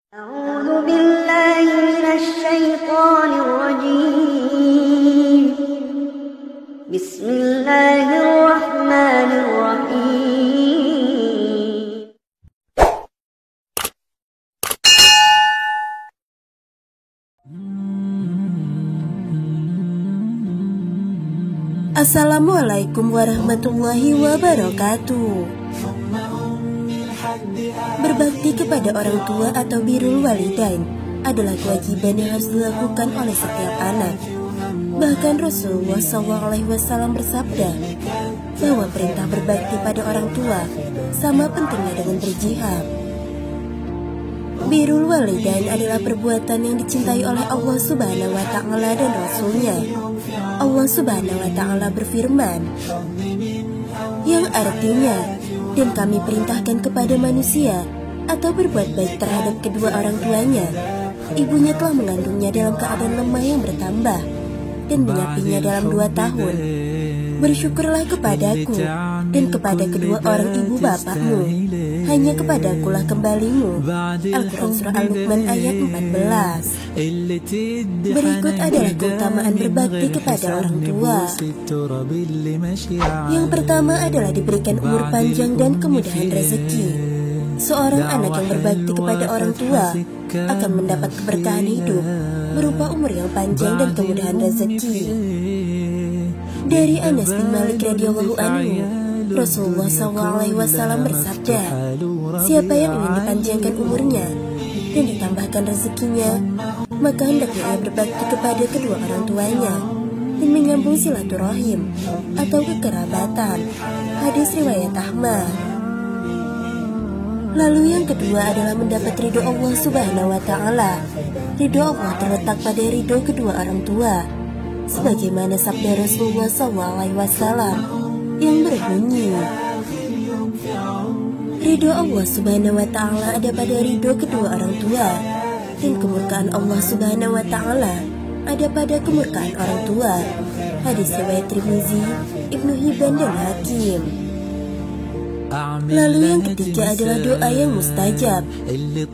أعوذ بالله من الشيطان الرجيم بسم الله الرحمن الرحيم Assalamualaikum warahmatullahi wabarakatuh. Berbakti kepada orang tua atau birrul walidain adalah kewajiban yang harus dilakukan oleh setiap anak. Bahkan Rasulullah SAW bersabda bahwa perintah berbakti pada orang tua sama pentingnya dengan berjihad. Birrul walidain adalah perbuatan yang dicintai oleh Allah Subhanahu wa Ta'ala dan Rasul-Nya. Allah Subhanahu wa Ta'ala berfirman, yang artinya, dan kami perintahkan kepada manusia atau berbuat baik terhadap kedua orang tuanya. Ibunya telah mengandungnya dalam keadaan lemah yang bertambah dan menyapinya dalam 2 tahun. Bersyukurlah kepadaku dan kepada kedua orang ibu bapakmu. Hanya kepadakulah kembalimu. Al-Quran Surah Al-Luqman ayat 14. Berikut adalah keutamaan berbakti kepada orang tua. Yang pertama adalah diberikan umur panjang dan kemudahan rezeki. Seorang anak yang berbakti kepada orang tua akan mendapat keberkahan hidup berupa umur yang panjang dan kemudahan rezeki. Dari Anas bin Malik radhiyallahu anhu, Rasulullah SAW bersabda, siapa yang ingin dipanjangkan umurnya dan ditambahkan rezekinya, maka hendaknya ia berbakti kepada kedua orang tuanya dan menyambung silaturahim atau kekerabatan. Hadis riwayat Ahmad. Lalu yang kedua adalah mendapat ridho Allah Subhanahu wa Ta'ala. Ridho Allah terletak pada ridho kedua orang tua, sebagaimana sabda Rasulullah SAW yang berbunyi, ridho Allah Subhanahu wa Ta'ala ada pada ridho kedua orang tua, dan kemurkaan Allah Subhanahu wa Ta'ala ada pada kemurkaan orang tua. Hadis riwayat Tirmizi, Ibnu Hibban dan Hakim. Lalu yang ketiga adalah doa yang mustajab.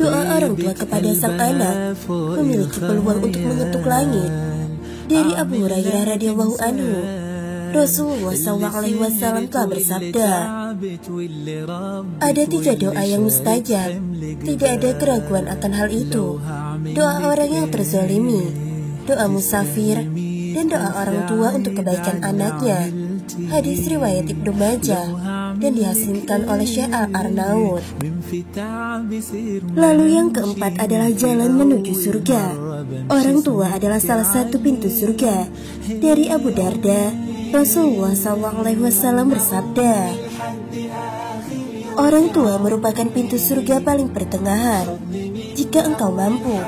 Doa orang tua kepada sang anak memiliki peluang untuk mengetuk langit. Dari Abu Hurairah radhiyallahu anhu, Rasulullah SAW telah bersabda, ada 3 doa yang mustajab, tidak ada keraguan akan hal itu. Doa orang yang terzalimi, doa musafir, dan doa orang tua untuk kebaikan anaknya. Hadis riwayat Ibnu Majah dan dihasilkan oleh Syekh Al-Arnaud. Lalu yang keempat adalah jalan menuju surga. Orang tua adalah salah satu pintu surga. Dari Abu Darda, Rasulullah SAW bersabda, orang tua merupakan pintu surga paling pertengahan. Jika engkau mampu,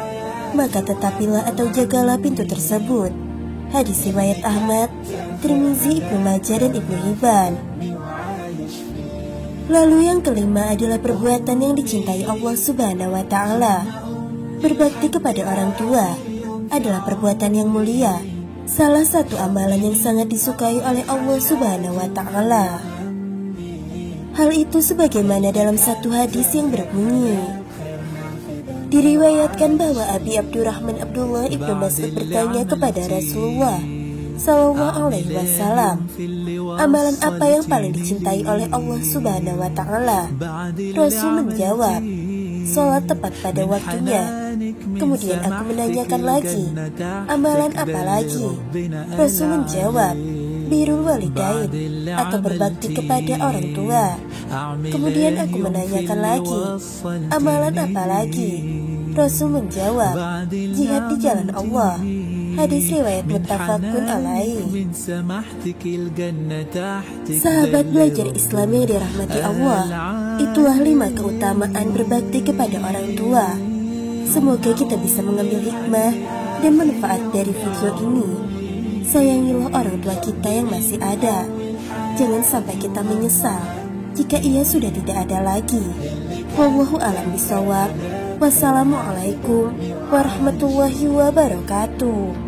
maka tetapilah atau jagalah pintu tersebut. Hadis riwayat Ahmad, Tirmizi, Ibnu Majah, dan Ibnu Hibban. Lalu yang kelima adalah perbuatan yang dicintai Allah Subhanahu wa Ta'ala. Berbakti kepada orang tua adalah perbuatan yang mulia, salah satu amalan yang sangat disukai oleh Allah Subhanahu wa Ta'ala. Hal itu sebagaimana dalam satu hadis yang berbunyi, diriwayatkan bahwa Abi Abdurrahman Abdullah Ibnu Mas'ud bertanya kepada Rasulullah SAW, amalan apa yang paling dicintai oleh Allah Subhanahu wa Ta'ala? Rasul menjawab, sholat tepat pada waktunya. Kemudian aku menanyakan lagi, amalan apa lagi? Rasul menjawab, birrul walidain atau berbakti kepada orang tua. Kemudian aku menanyakan lagi, amalan apa lagi? Rasul menjawab, jihad di jalan Allah. Hadis riwayat muttafaqun alaih. Sahabat belajar Islam yang dirahmati Allah, itulah 5 keutamaan berbakti kepada orang tua. Semoga kita bisa mengambil hikmah dan manfaat dari video ini. Sayangilah orang tua kita yang masih ada. Jangan sampai kita menyesal jika ia sudah tidak ada lagi. Wallahu a'lam bishawab. Wassalamualaikum warahmatullahi wabarakatuh.